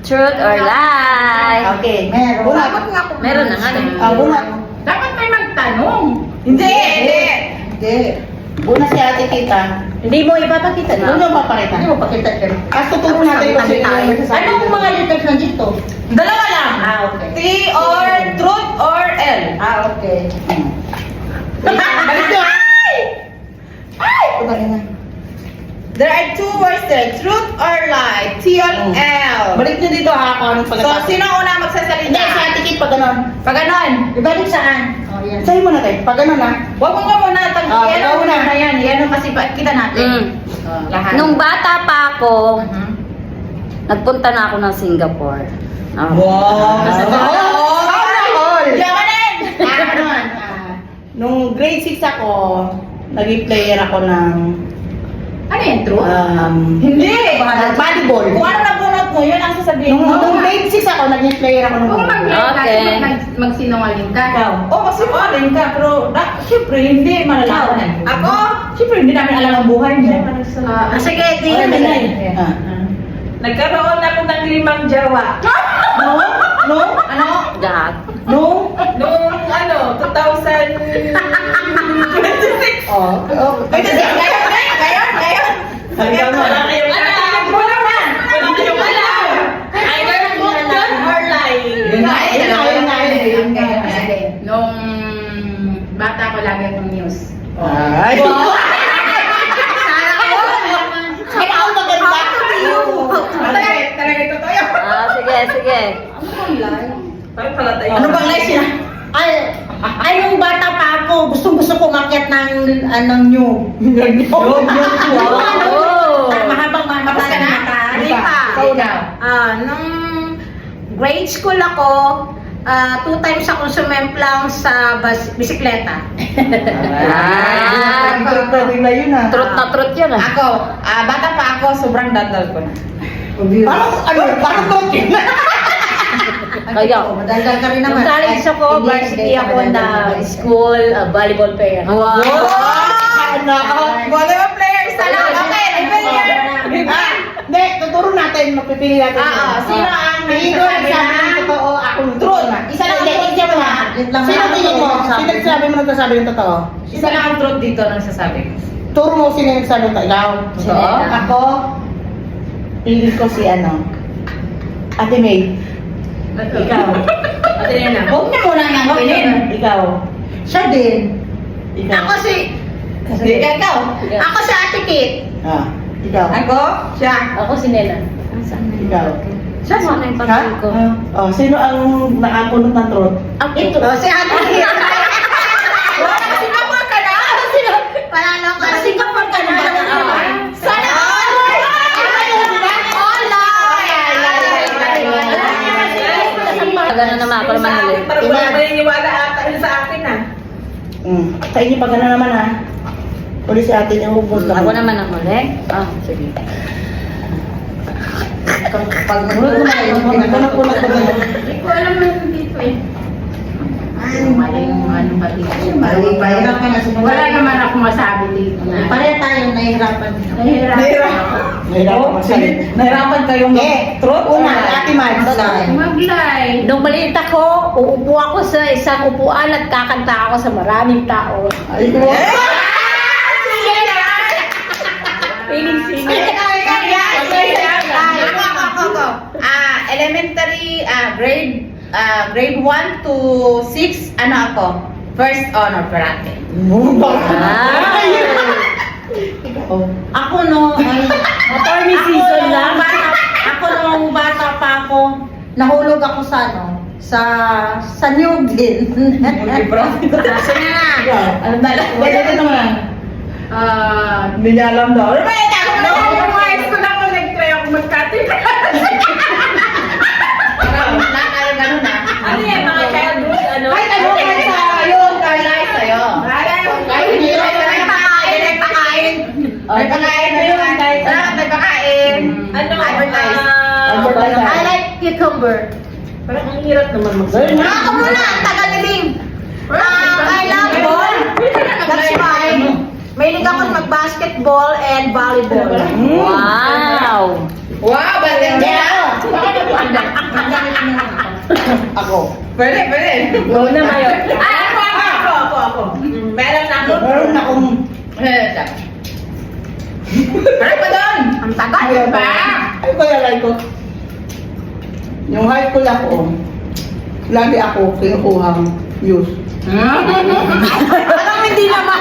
Truth or lie? Okay, meron. Bunot. Meron na nga. Bunot. Dapat may magtanong. Hindi. Bunot si ate kita. Hindi mo ipapakita Ano na. yung papakita? Hindi mo pakita siya. Tuturo natin kung sino yung sasabi. Anong mga letters nandito? Dalawa lang. Okay. T or truth or L. Okay. Balik nyo. There are two words there. Truth or lie. T or L. Balik nyo dito ha, kung anong So, pagkakasabi. sino una Hindi, magsasalita? si ate Kit, pag ganon. Pag ganon. Ibalik saan? Oh, yan. Sa'yo mo natin, pag ganon ha. Huwag mo nga muna. Yan ikaw ang una. una yan. Yan ang kasi kita natin. Lahat. Nung bata pa ako, Mhm. nagpunta na ako ng Singapore. Ah. Wow! Yawanin! Nung grade 6 ako, naging player ako ng Ano yan, true? Hindi! volleyball. Kung ano nabunot mo, yun ang sasabihin mo. Nung grade 6 ako, naging player ako ng Kung volleyball. Okay. magsinungaling ka. Oo, kasi maling ka, pero syempre hindi malalaman. Ako? Syempre hindi namin alam ang buhay mo. Sige, di Wala yan. na eh. Ah. Nagkaroon ako ng 5 jawa. No? No? Ano? Lahat. No? Noong 2000... Oh. Pwede siya, ngayon. Hanggang mo. Wala kayong Wala na. Wala kayong alam. Either truth or lie. Yun na, yun na. Nung bata ko lagi akong news. Ay. Ay, ako maganda. Talaga totoo yun. Sige. Parang pala tayo. Ano bang lie siya? Ay, nung bata pa ako, gustong-gusto ko umakyat ng new. Oh. Mahabang Tapos ka na? Hindi pa. Ikaw daw. Nung grade school ako, 2 times ako sumemplang sa bisikleta. Ah. Truth na yun ah. Truth na truth yun ah. Ako, bata pa ako, sobrang dandal ko na. Parang truth yun. Kaya. Madaldal ka rin naman. Nung college ako, varsity ako na school volleyball player. Wow. Volleyball players, talaga. Okay, Rebellion. Hindi, tuturo natin, magpipili natin. Sino ang Tingin ko ang sabi ng totoo, ako ng Truth. na. Isa lang ang Hindi, truth isa mo na. Yun lang Sino ang tingin mo? totoo. Sino nagsabi mo nagsasabi ng totoo? Isa lang ang truth dito nang sasabi ko. Turo mo sino yung nagsabi ng totoo. Ikaw? Oo. Ako, pili ko si Ate May. Ikaw. Ate Nena. Huwag niyo muna nang pinin. Ikaw. Siya din. Ikaw. Ako si Ikaw. Ako si Ate Kit. Ikaw. Ako, siya. Ako si Nela. Ikaw. Siya na yung pagkain ko. Oh, sino ang nakapunot ng truth? Ito. Si Ate Kit. Singapore ka na? Panalo ka. Singapore ka na. Sana all! Gano'n naman ako naman ulit. Parang wala maniniwala ata yun sa akin ah. Sa inyo pag naman ha. Uli si ate niya ubos Ako naman ang huli. Sige. Pag magulog na yun, Nagpunot ba ganun? hindi ko alam na yun dito eh. Mali yung ano ba dito? Wala naman ako masabi dito. Pareha tayo nahihirapan. Nahirapan magsalit. Nahirapan kayong Truth una, ate Mads. Maglay. Nung maliit ako, uupo ako sa isang upuan at kakanta ako sa maraming tao. Ay, ko. Feeling singer. Elementary, grade 1 to 6, ano ako? First honor parate. Ako no, Attorney season lang. Ako nung bata pa ako, nahulog ako sa ano, sa New din. Kasi nga, Ano dala? Dito naman. Hindi niya alam daw. Noong high school ako, nag-try ako mag-cutting. Ano yan, mga childhood, ano? Kahit ano kahit sa yun, kahit sa'yo. Kahit hindi mo nagpakain. Nagpakain na yun, kahit sa nagpakain. Ano? Advertise. I like cucumber. Parang ang hirap naman mag-say. Ako muna, ang tagal ni Bing. I love ball. That's why. Mahilig ako mag-basketball and volleyball. Wow! Wow, ba't yan? Hindi. Ako. Pwede, pwede. Go na kayo. Ako. Meron na ako. Meron akong... Ano pa doon? Ang tagal. Ayaw ba? Ay, palalay ko. Yung high school ako, lagi ako kinukuhang news. Parang hindi naman.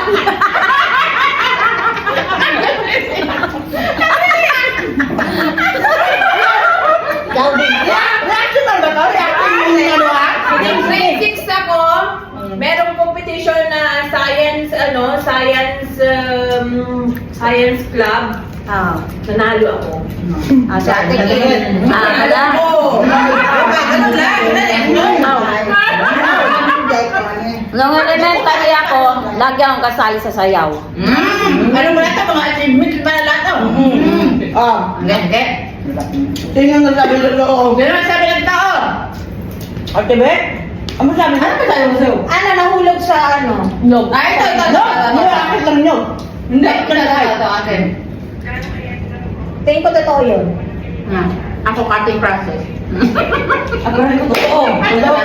Reaction ba to? Reaction yung ano ha? Nung grade 6 ako, merong competition na science club. Nanalo ako. Sa atin yun. Ala. Ganun lang. Nung elementary ako, lagi akong kasali sa sayaw. Ano mo lahat mga achievement ba na lahat to? Hindi. Tingnan na sabi ng loob. Pero sabi ng tao. Ate Bek? Ano sabi? Ano ba tayo sa'yo? Ano, nahulog sa ano? Nog. Ay, ito. No, nilalakit lang nyo. Hindi, ito akin. Tingin ko totoo yun. Ako cutting process. Ako rin ko totoo. Totoo.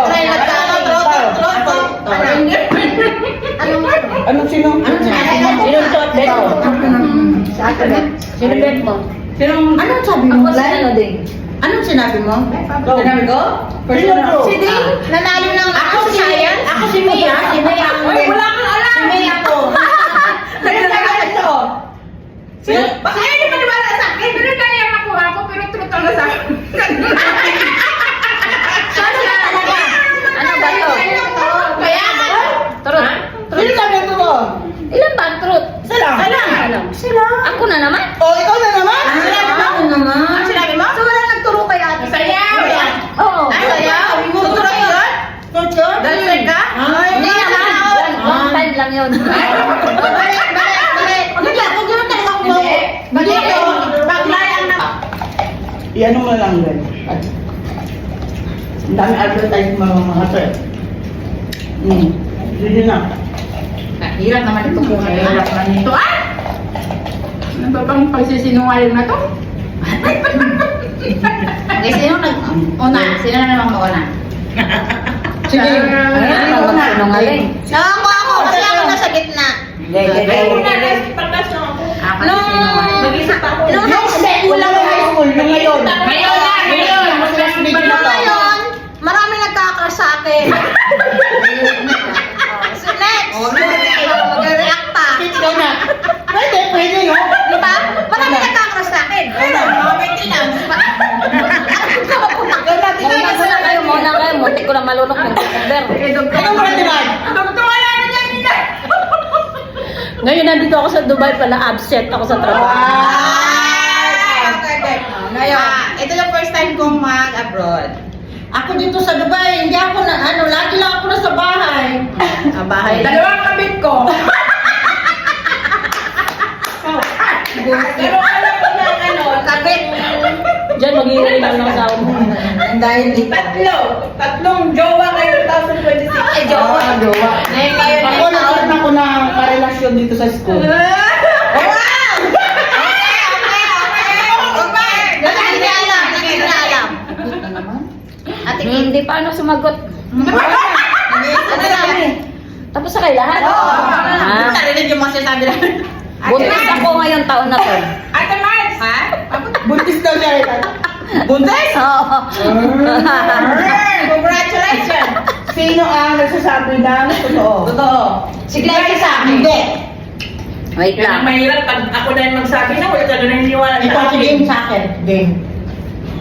Try na Anong sino? Sinong shot bet mo? Sa atin. Sinong bet mo? Anong sabi mo? Ako si ano din. Anong sinabi mo? Sinabi ko? Sino to? Si Ding, nanalo ng Ako si Mia. Ako si Mia. Si Mia ang... Uy, wala kang alam. Si Mia ako. Nagkakalat ito. Baka hindi maniwala sa akin. Pero kaya nakuha ko, pero truth ang nasa akin. Ano ba talaga? Ano ba to? Kaya nga. Truth. Sino sabi ng totoo? Ilan ba ang truth? Isa lang. Alam. Ako na naman. Oh, ikaw na naman? Sinabi mo? Ano naman? Ano sinabi mo? So wala nagturo kay ate. Sayaw. Oo. Ay, sayaw. Tuturo yun? Tuturo? Dancing ka? Hindi naman. One time lang yun. Balik. Hindi, kung gano'n talaga ako mo. Hindi. Paglayang na. Iyan mo lang yan. Ang dami advertise mga sir. Sige na. Hirap naman ito kung hirap na nito. Ah! Ano ba bang pagsisinungaling na to? Okay, sino nag-una? Sino na naman mag-una? Sige. Ano ba sinungaling? Ako. Kasi ako nasa gitna. Ay, una na. Pagkas lang ako. Ako na sinungaling. Mag-isip ako. Nung high school, Wala ng high school, yung ngayon. Ngayon na. Ngayon. Nung ngayon, marami nagkakrush sa akin. So next, mag-react pa. Ikaw na. Pwede, no? Diba? Marami nagkakrush sa akin. Muna kayo. Muntik ko lang malunok ng December. Ano mo na diba? Ngayon nandito ako sa Dubai pala. Absent ako sa trabaho. Ngayon, ito yung first time kong mag-abroad. Ako dito sa Dubai, hindi ako na, lagi lang ako nasa bahay. Bahay. Dalawang kabit ko. Pero alam ko na Kabit. Diyan mag-iiray lang ng asawa mo. Dahil dito. tatlong jowa ngayong 2026. Ay, jowa. Ngayon, Ako nagkaroon ako ng karelasyon dito sa school. Hindi alam. Ate Kim, Hindi pa ano sumagot. ano namin? Tapos sa kayo lahat? Ah, Narinig yung mga sinasabi namin. buntis ako ngayon taon na to. Ate Mars! Ha? Buntis daw siya. Buntis? Oo. Congratulations! Sino ang nagsasabi ng totoo? Totoo. Si Glenn sa akin. Hindi. Wait Kaya lang. mahirap pag ako na yung magsabi na wala ka na naniniwala Ito sa si akin. Ding sa akin. Ding.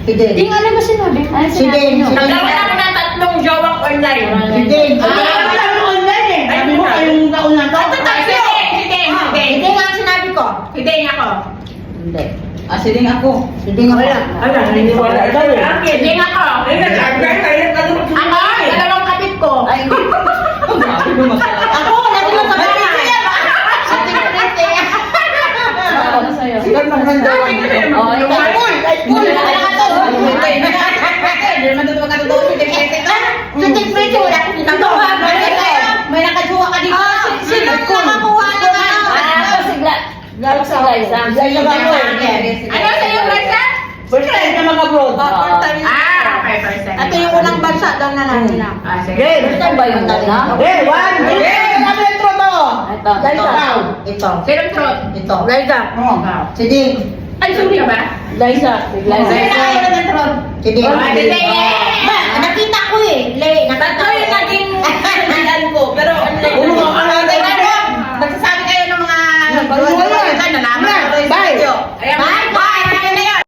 Si Ding. Ding, ano ba sinabi? Ano Si Ding. Nagkaroon ako ng tatlong jowang online. Si Ding. Wala mo online eh. Sabi mo kayong taon na to. Si Ding! Si Ding ang sinabi ko. Si Ding ako. Hindi. Si Ding ako. Si Ding ako. Ala, naniniwala ikaw eh. Si Ding ako. Ako, dalawang kapit ko. Ay, Ako, nandito sa bahay. Si Ding Prete. ano sa'yo? Sikat ng gandawan. Oh, ikaw. Ay, cool! Ay, cool! Hindi naman totoo katotoo si Ding Prete ka. Si Ding Prete, wala akong ginagawa. May nakajuwa ka dito. Sino nakakuha ng ano? Ah, ako si Glyza. Glyza ba ako eh? Ano sa'yo, Glyza? First time na mag-abroad. First time na. Okay, first time. Ito yung unang bansa daw na natin na. Sige. Okay, First time ba yun na? okay, one. Okay, ano yung intro to? Ito. Ikaw. Ito. Sinong trot? Ito. Liza. Oh. Ikaw. Si Ding. Ay, sumi ka ba? Liza. Liza. Si Ding. Oh, si Ding. Nakita ko eh. Nakita